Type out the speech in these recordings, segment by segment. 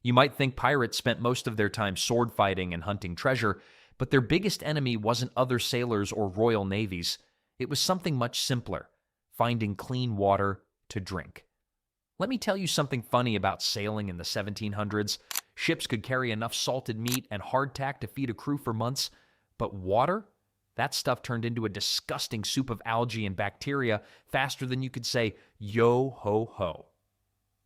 You might think pirates spent most of their time sword fighting and hunting treasure, but their biggest enemy wasn't other sailors or royal navies. It was something much simpler: finding clean water to drink. Let me tell you something funny about sailing in the 1700s. Ships could carry enough salted meat and hardtack to feed a crew for months, but water? That stuff turned into a disgusting soup of algae and bacteria faster than you could say, yo ho ho.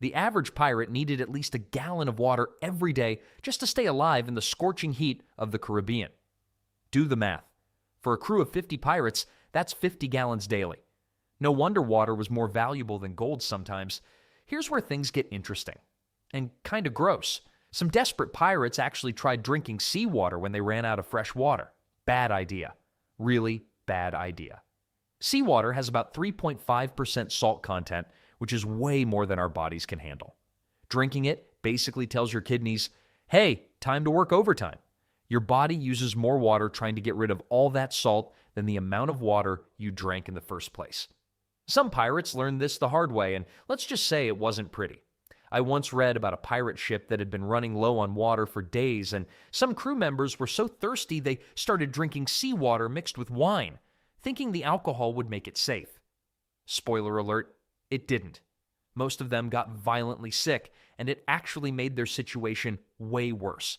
The average pirate needed at least a gallon of water every day just to stay alive in the scorching heat of the Caribbean. Do the math. For a crew of 50 pirates, that's 50 gallons daily. No wonder water was more valuable than gold sometimes. Here's where things get interesting and kind of gross. Some desperate pirates actually tried drinking seawater when they ran out of fresh water. Bad idea. Really bad idea. Seawater has about 3.5% salt content, which is way more than our bodies can handle. Drinking it basically tells your kidneys, hey, time to work overtime. Your body uses more water trying to get rid of all that salt than the amount of water you drank in the first place. Some pirates learned this the hard way, and let's just say it wasn't pretty. I once read about a pirate ship that had been running low on water for days, and some crew members were so thirsty they started drinking seawater mixed with wine, thinking the alcohol would make it safe. Spoiler alert, it didn't. Most of them got violently sick, and it actually made their situation way worse.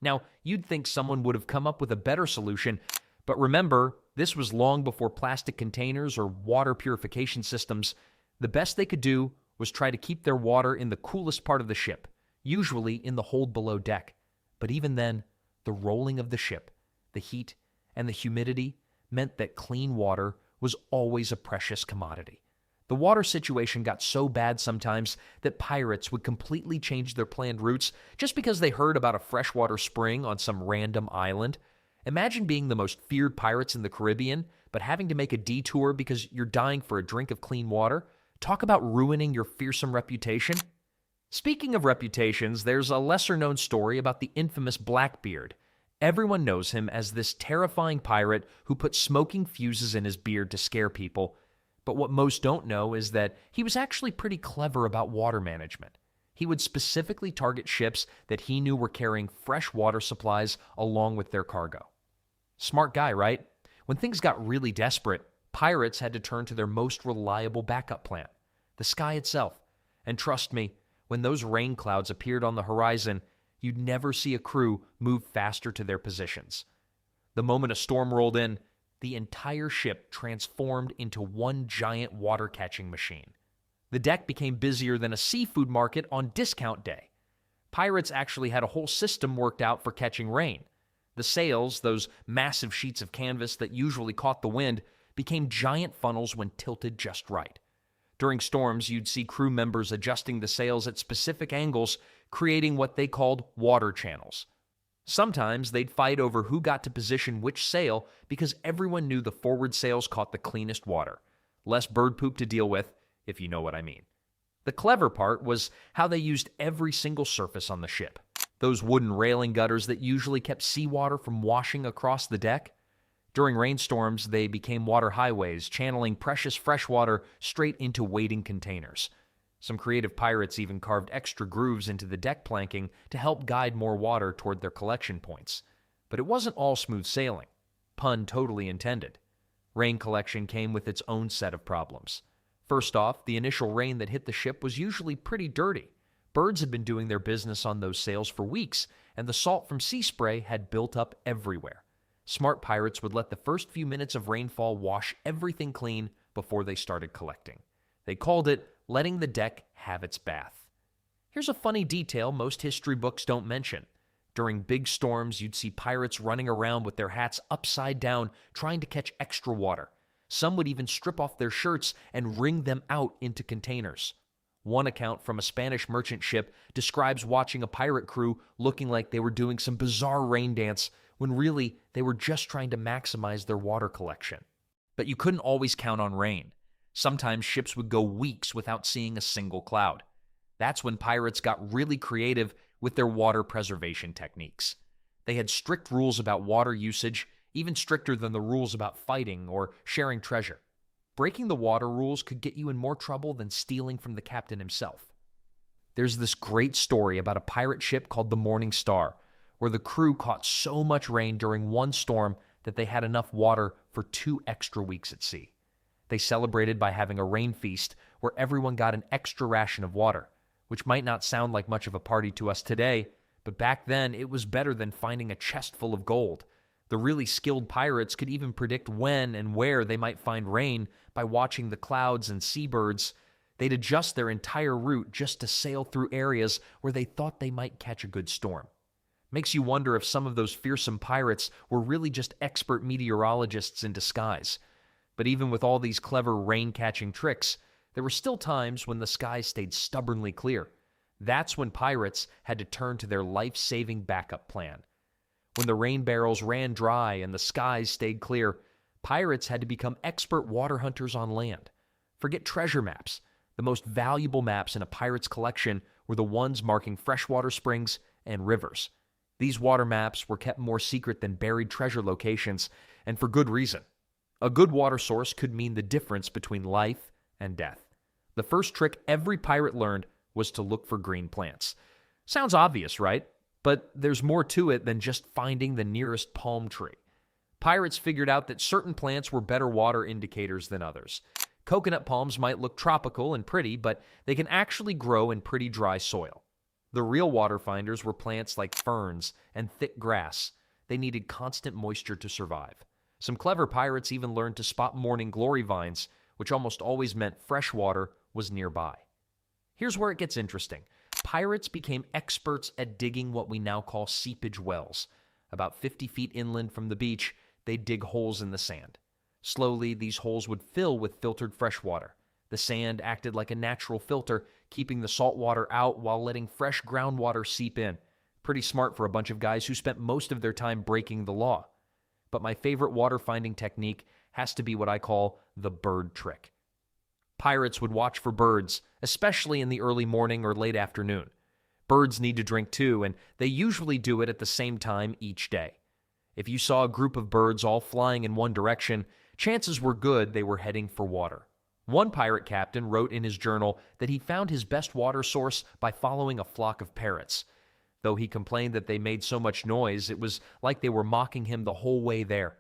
Now, you'd think someone would have come up with a better solution, but remember, this was long before plastic containers or water purification systems. The best they could do was try to keep their water in the coolest part of the ship, usually in the hold below deck. But even then, the rolling of the ship, the heat, and the humidity meant that clean water was always a precious commodity. The water situation got so bad sometimes that pirates would completely change their planned routes just because they heard about a freshwater spring on some random island. Imagine being the most feared pirates in the Caribbean, but having to make a detour because you're dying for a drink of clean water. Talk about ruining your fearsome reputation. Speaking of reputations, there's a lesser-known story about the infamous Blackbeard. Everyone knows him as this terrifying pirate who put smoking fuses in his beard to scare people. But what most don't know is that he was actually pretty clever about water management. He would specifically target ships that he knew were carrying fresh water supplies along with their cargo. Smart guy, right? When things got really desperate, pirates had to turn to their most reliable backup plan, the sky itself. And trust me, when those rain clouds appeared on the horizon, you'd never see a crew move faster to their positions. The moment a storm rolled in, the entire ship transformed into one giant water-catching machine. The deck became busier than a seafood market on discount day. Pirates actually had a whole system worked out for catching rain. The sails, those massive sheets of canvas that usually caught the wind, became giant funnels when tilted just right. During storms, you'd see crew members adjusting the sails at specific angles, creating what they called water channels. Sometimes they'd fight over who got to position which sail because everyone knew the forward sails caught the cleanest water. Less bird poop to deal with, if you know what I mean. The clever part was how they used every single surface on the ship. Those wooden railing gutters that usually kept seawater from washing across the deck. During rainstorms, they became water highways, channeling precious fresh water straight into waiting containers. Some creative pirates even carved extra grooves into the deck planking to help guide more water toward their collection points. But it wasn't all smooth sailing. Pun totally intended. Rain collection came with its own set of problems. First off, the initial rain that hit the ship was usually pretty dirty. Birds had been doing their business on those sails for weeks, and the salt from sea spray had built up everywhere. Smart pirates would let the first few minutes of rainfall wash everything clean before they started collecting. They called it letting the deck have its bath. Here's a funny detail most history books don't mention. During big storms, you'd see pirates running around with their hats upside down trying to catch extra water. Some would even strip off their shirts and wring them out into containers. One account from a Spanish merchant ship describes watching a pirate crew looking like they were doing some bizarre rain dance when really they were just trying to maximize their water collection. But you couldn't always count on rain. Sometimes ships would go weeks without seeing a single cloud. That's when pirates got really creative with their water preservation techniques. They had strict rules about water usage, even stricter than the rules about fighting or sharing treasure. Breaking the water rules could get you in more trouble than stealing from the captain himself. There's this great story about a pirate ship called the Morning Star, where the crew caught so much rain during one storm that they had enough water for 2 extra weeks at sea. They celebrated by having a rain feast where everyone got an extra ration of water, which might not sound like much of a party to us today, but back then it was better than finding a chest full of gold. The really skilled pirates could even predict when and where they might find rain by watching the clouds and seabirds. They'd adjust their entire route just to sail through areas where they thought they might catch a good storm. Makes you wonder if some of those fearsome pirates were really just expert meteorologists in disguise. But even with all these clever rain-catching tricks, there were still times when the sky stayed stubbornly clear. That's when pirates had to turn to their life-saving backup plan. When the rain barrels ran dry and the skies stayed clear, pirates had to become expert water hunters on land. Forget treasure maps. The most valuable maps in a pirate's collection were the ones marking freshwater springs and rivers. These water maps were kept more secret than buried treasure locations, and for good reason. A good water source could mean the difference between life and death. The first trick every pirate learned was to look for green plants. Sounds obvious, right? But there's more to it than just finding the nearest palm tree. Pirates figured out that certain plants were better water indicators than others. Coconut palms might look tropical and pretty, but they can actually grow in pretty dry soil. The real water finders were plants like ferns and thick grass. They needed constant moisture to survive. Some clever pirates even learned to spot morning glory vines, which almost always meant fresh water was nearby. Here's where it gets interesting. Pirates became experts at digging what we now call seepage wells. About 50 feet inland from the beach, they'd dig holes in the sand. Slowly, these holes would fill with filtered fresh water. The sand acted like a natural filter, keeping the salt water out while letting fresh groundwater seep in. Pretty smart for a bunch of guys who spent most of their time breaking the law. But my favorite water-finding technique has to be what I call the bird trick. Pirates would watch for birds, especially in the early morning or late afternoon. Birds need to drink too, and they usually do it at the same time each day. If you saw a group of birds all flying in one direction, chances were good they were heading for water. One pirate captain wrote in his journal that he found his best water source by following a flock of parrots. Though he complained that they made so much noise, it was like they were mocking him the whole way there.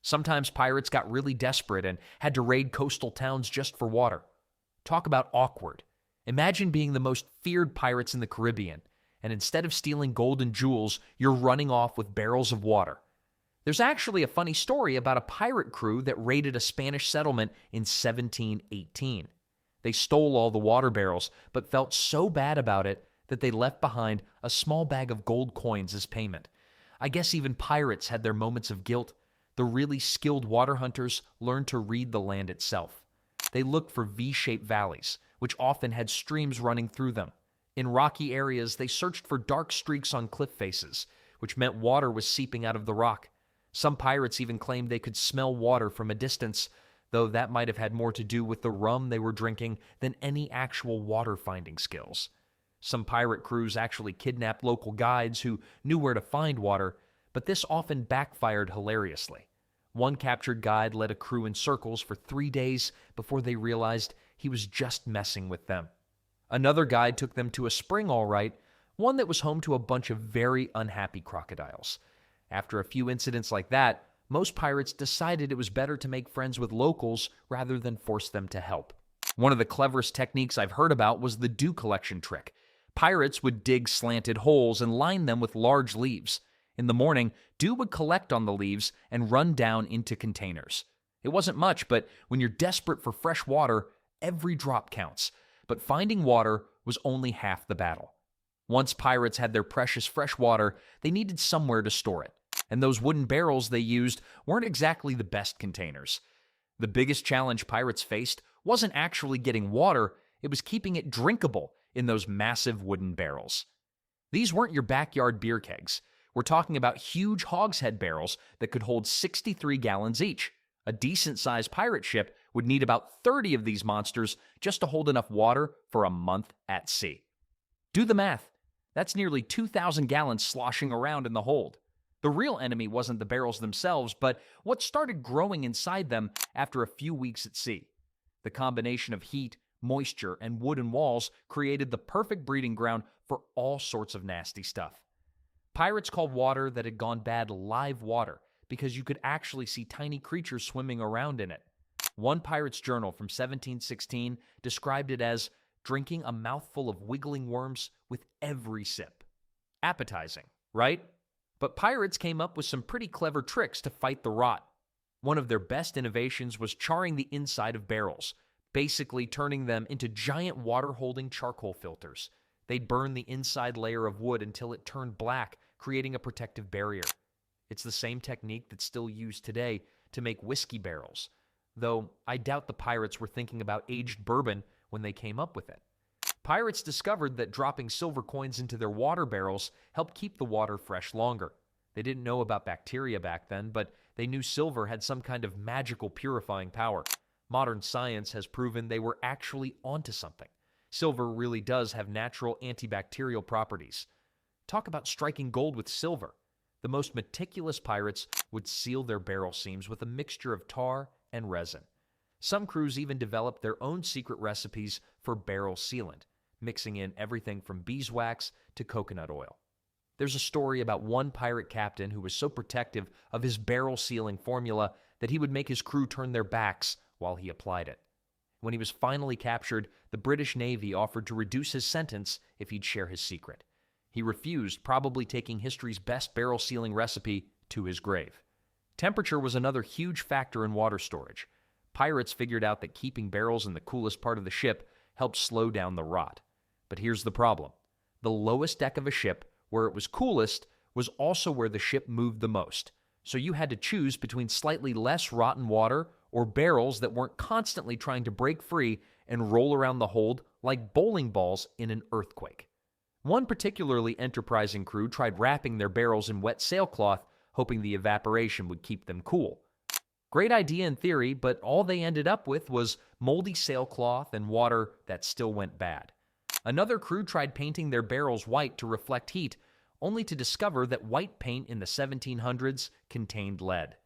Sometimes pirates got really desperate and had to raid coastal towns just for water. Talk about awkward. Imagine being the most feared pirates in the Caribbean, and instead of stealing gold and jewels, you're running off with barrels of water. There's actually a funny story about a pirate crew that raided a Spanish settlement in 1718. They stole all the water barrels, but felt so bad about it that they left behind a small bag of gold coins as payment. I guess even pirates had their moments of guilt. The really skilled water hunters learned to read the land itself. They looked for V-shaped valleys, which often had streams running through them. In rocky areas, they searched for dark streaks on cliff faces, which meant water was seeping out of the rock. Some pirates even claimed they could smell water from a distance, though that might have had more to do with the rum they were drinking than any actual water-finding skills. Some pirate crews actually kidnapped local guides who knew where to find water, but this often backfired hilariously. One captured guide led a crew in circles for 3 days before they realized he was just messing with them. Another guide took them to a spring all right, one that was home to a bunch of very unhappy crocodiles. After a few incidents like that, most pirates decided it was better to make friends with locals rather than force them to help. One of the cleverest techniques I've heard about was the dew collection trick. Pirates would dig slanted holes and line them with large leaves. In the morning, dew would collect on the leaves and run down into containers. It wasn't much, but when you're desperate for fresh water, every drop counts. But finding water was only half the battle. Once pirates had their precious fresh water, they needed somewhere to store it. And those wooden barrels they used weren't exactly the best containers. The biggest challenge pirates faced wasn't actually getting water, it was keeping it drinkable in those massive wooden barrels. These weren't your backyard beer kegs. We're talking about huge hogshead barrels that could hold 63 gallons each. A decent-sized pirate ship would need about 30 of these monsters just to hold enough water for a month at sea. Do the math. That's nearly 2,000 gallons sloshing around in the hold. The real enemy wasn't the barrels themselves, but what started growing inside them after a few weeks at sea. The combination of heat, Moisture and wooden walls created the perfect breeding ground for all sorts of nasty stuff. Pirates called water that had gone bad live water because you could actually see tiny creatures swimming around in it. One pirate's journal from 1716 described it as drinking a mouthful of wiggling worms with every sip. Appetizing, right? But pirates came up with some pretty clever tricks to fight the rot. One of their best innovations was charring the inside of barrels, basically turning them into giant water-holding charcoal filters. They'd burn the inside layer of wood until it turned black, creating a protective barrier. It's the same technique that's still used today to make whiskey barrels, though I doubt the pirates were thinking about aged bourbon when they came up with it. Pirates discovered that dropping silver coins into their water barrels helped keep the water fresh longer. They didn't know about bacteria back then, but they knew silver had some kind of magical purifying power. Modern science has proven they were actually onto something. Silver really does have natural antibacterial properties. Talk about striking gold with silver. The most meticulous pirates would seal their barrel seams with a mixture of tar and resin. Some crews even developed their own secret recipes for barrel sealant, mixing in everything from beeswax to coconut oil. There's a story about one pirate captain who was so protective of his barrel sealing formula that he would make his crew turn their backs while he applied it. When he was finally captured, the British Navy offered to reduce his sentence if he'd share his secret. He refused, probably taking history's best barrel sealing recipe to his grave. Temperature was another huge factor in water storage. Pirates figured out that keeping barrels in the coolest part of the ship helped slow down the rot. But here's the problem. The lowest deck of a ship, where it was coolest, was also where the ship moved the most. So you had to choose between slightly less rotten water or barrels that weren't constantly trying to break free and roll around the hold like bowling balls in an earthquake. One particularly enterprising crew tried wrapping their barrels in wet sailcloth, hoping the evaporation would keep them cool. Great idea in theory, but all they ended up with was moldy sailcloth and water that still went bad. Another crew tried painting their barrels white to reflect heat, only to discover that white paint in the 1700s contained lead.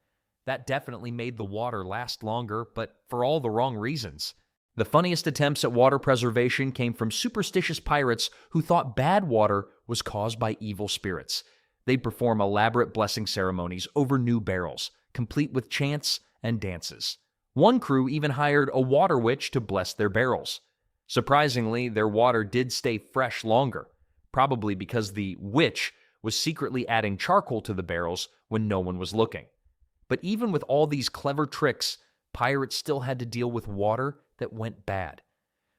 That definitely made the water last longer, but for all the wrong reasons. The funniest attempts at water preservation came from superstitious pirates who thought bad water was caused by evil spirits. They'd perform elaborate blessing ceremonies over new barrels, complete with chants and dances. One crew even hired a water witch to bless their barrels. Surprisingly, their water did stay fresh longer, probably because the witch was secretly adding charcoal to the barrels when no one was looking. But even with all these clever tricks, pirates still had to deal with water that went bad.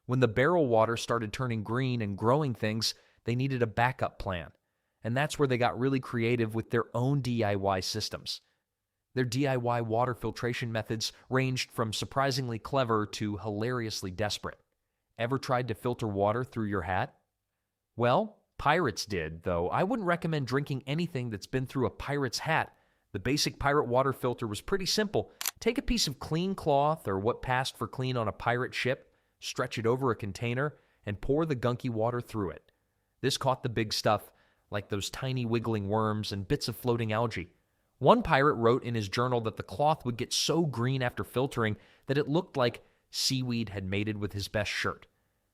When the barrel water started turning green and growing things, they needed a backup plan. And that's where they got really creative with their own DIY systems. Their DIY water filtration methods ranged from surprisingly clever to hilariously desperate. Ever tried to filter water through your hat? Well, pirates did, though I wouldn't recommend drinking anything that's been through a pirate's hat. The basic pirate water filter was pretty simple. Take a piece of clean cloth or what passed for clean on a pirate ship, stretch it over a container, and pour the gunky water through it. This caught the big stuff, like those tiny wiggling worms and bits of floating algae. One pirate wrote in his journal that the cloth would get so green after filtering that it looked like seaweed had mated with his best shirt.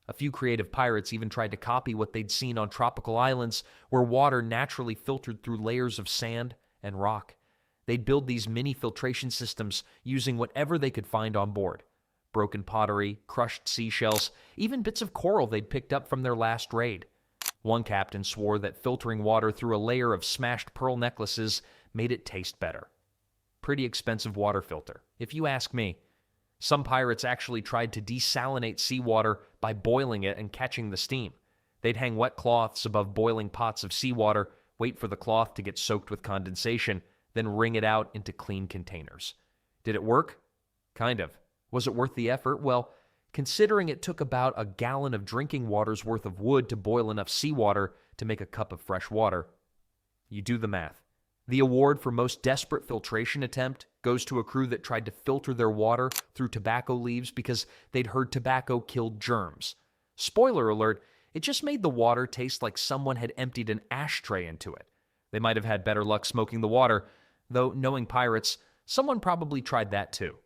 A few creative pirates even tried to copy what they'd seen on tropical islands where water naturally filtered through layers of sand and rock. They'd build these mini filtration systems using whatever they could find on board. Broken pottery, crushed seashells, even bits of coral they'd picked up from their last raid. One captain swore that filtering water through a layer of smashed pearl necklaces made it taste better. Pretty expensive water filter, if you ask me. Some pirates actually tried to desalinate seawater by boiling it and catching the steam. They'd hang wet cloths above boiling pots of seawater, wait for the cloth to get soaked with condensation, then wring it out into clean containers. Did it work? Kind of. Was it worth the effort? Well, considering it took about a gallon of drinking water's worth of wood to boil enough seawater to make a cup of fresh water, you do the math. The award for most desperate filtration attempt goes to a crew that tried to filter their water through tobacco leaves because they'd heard tobacco killed germs. Spoiler alert, it just made the water taste like someone had emptied an ashtray into it. They might have had better luck smoking the water, though knowing pirates, someone probably tried that too.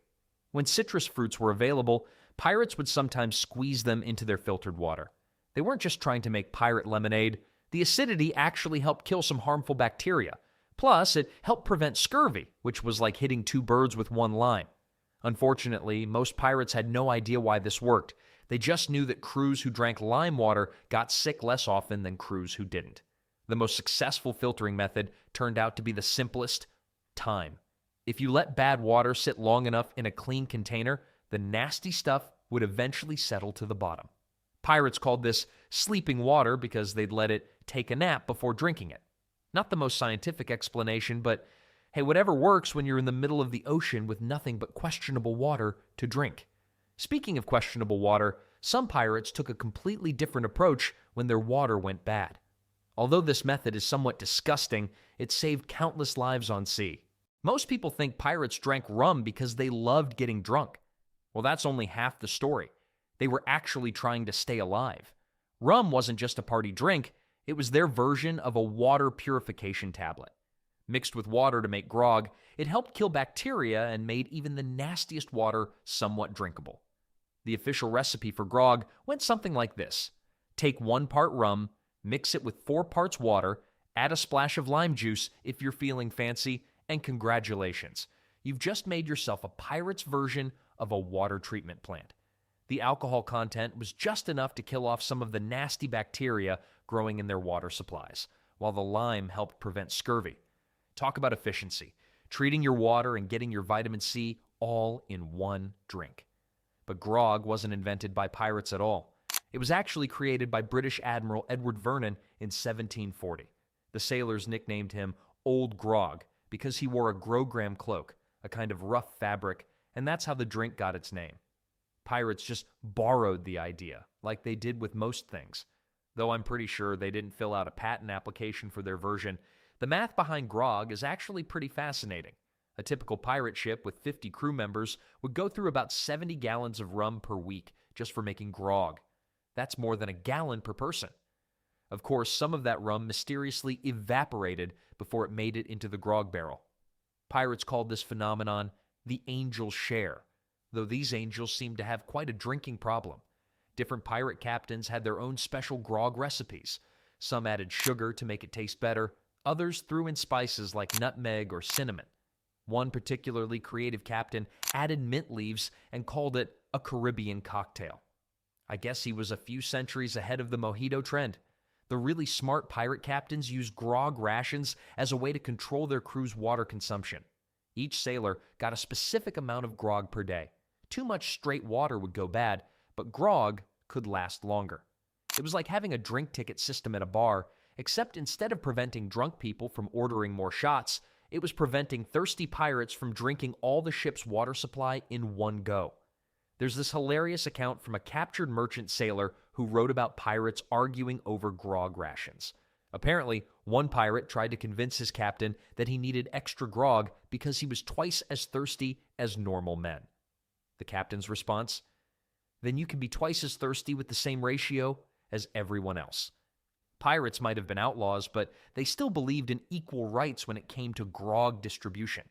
When citrus fruits were available, Pirates would sometimes squeeze them into their filtered water. They weren't just trying to make pirate lemonade. The acidity actually helped kill some harmful bacteria. Plus, it helped prevent scurvy, which was like hitting two birds with one lime. Unfortunately, most pirates had no idea why this worked. They just knew that crews who drank lime water got sick less often than crews who didn't. The most successful filtering method turned out to be the simplest: time. If you let bad water sit long enough in a clean container, the nasty stuff would eventually settle to the bottom. Pirates called this sleeping water because they'd let it take a nap before drinking it. Not the most scientific explanation, but hey, whatever works when you're in the middle of the ocean with nothing but questionable water to drink. Speaking of questionable water, some pirates took a completely different approach when their water went bad. Although this method is somewhat disgusting, it saved countless lives on sea. Most people think pirates drank rum because they loved getting drunk. Well, that's only half the story. They were actually trying to stay alive. Rum wasn't just a party drink, it was their version of a water purification tablet. Mixed with water to make grog, it helped kill bacteria and made even the nastiest water somewhat drinkable. The official recipe for grog went something like this. Take 1 part rum, mix it with 4 parts water, add a splash of lime juice if you're feeling fancy, and congratulations. You've just made yourself a pirate's version of a water treatment plant. The alcohol content was just enough to kill off some of the nasty bacteria growing in their water supplies, while the lime helped prevent scurvy. Talk about efficiency. Treating your water and getting your vitamin C all in one drink. But grog wasn't invented by pirates at all. It was actually created by British Admiral Edward Vernon in 1740. The sailors nicknamed him Old Grog because he wore a grogram cloak, a kind of rough fabric, and that's how the drink got its name. Pirates just borrowed the idea, like they did with most things. Though I'm pretty sure they didn't fill out a patent application for their version, the math behind grog is actually pretty fascinating. A typical pirate ship with 50 crew members would go through about 70 gallons of rum per week just for making grog. That's more than a gallon per person. Of course, some of that rum mysteriously evaporated before it made it into the grog barrel. Pirates called this phenomenon the angel share, though these angels seemed to have quite a drinking problem. Different pirate captains had their own special grog recipes. Some added sugar to make it taste better. Others threw in spices like nutmeg or cinnamon. One particularly creative captain added mint leaves and called it a Caribbean cocktail. I guess he was a few centuries ahead of the mojito trend. The really smart pirate captains used grog rations as a way to control their crew's water consumption. Each sailor got a specific amount of grog per day. Too much straight water would go bad, but grog could last longer. It was like having a drink ticket system at a bar, except instead of preventing drunk people from ordering more shots, it was preventing thirsty pirates from drinking all the ship's water supply in one go. There's this hilarious account from a captured merchant sailor who wrote about pirates arguing over grog rations. Apparently, one pirate tried to convince his captain that he needed extra grog because he was twice as thirsty as normal men. The captain's response? Then you can be twice as thirsty with the same ratio as everyone else. Pirates might have been outlaws, but they still believed in equal rights when it came to grog distribution.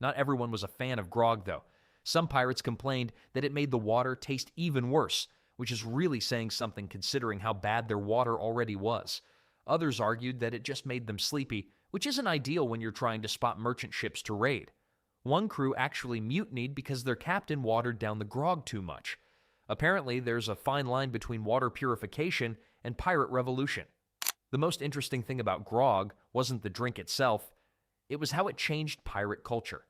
Not everyone was a fan of grog, though. Some pirates complained that it made the water taste even worse, which is really saying something considering how bad their water already was. Others argued that it just made them sleepy, which isn't ideal when you're trying to spot merchant ships to raid. One crew actually mutinied because their captain watered down the grog too much. Apparently, there's a fine line between water purification and pirate revolution. The most interesting thing about grog wasn't the drink itself, it was how it changed pirate culture.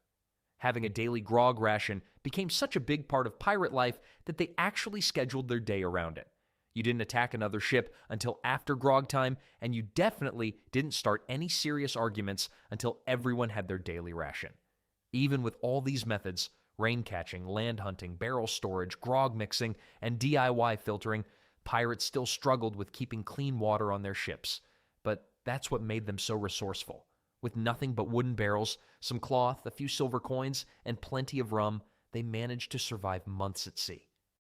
Having a daily grog ration became such a big part of pirate life that they actually scheduled their day around it. You didn't attack another ship until after grog time, and you definitely didn't start any serious arguments until everyone had their daily ration. Even with all these methods, rain catching, land hunting, barrel storage, grog mixing, and DIY filtering, pirates still struggled with keeping clean water on their ships. But that's what made them so resourceful. With nothing but wooden barrels, some cloth, a few silver coins, and plenty of rum, they managed to survive months at sea.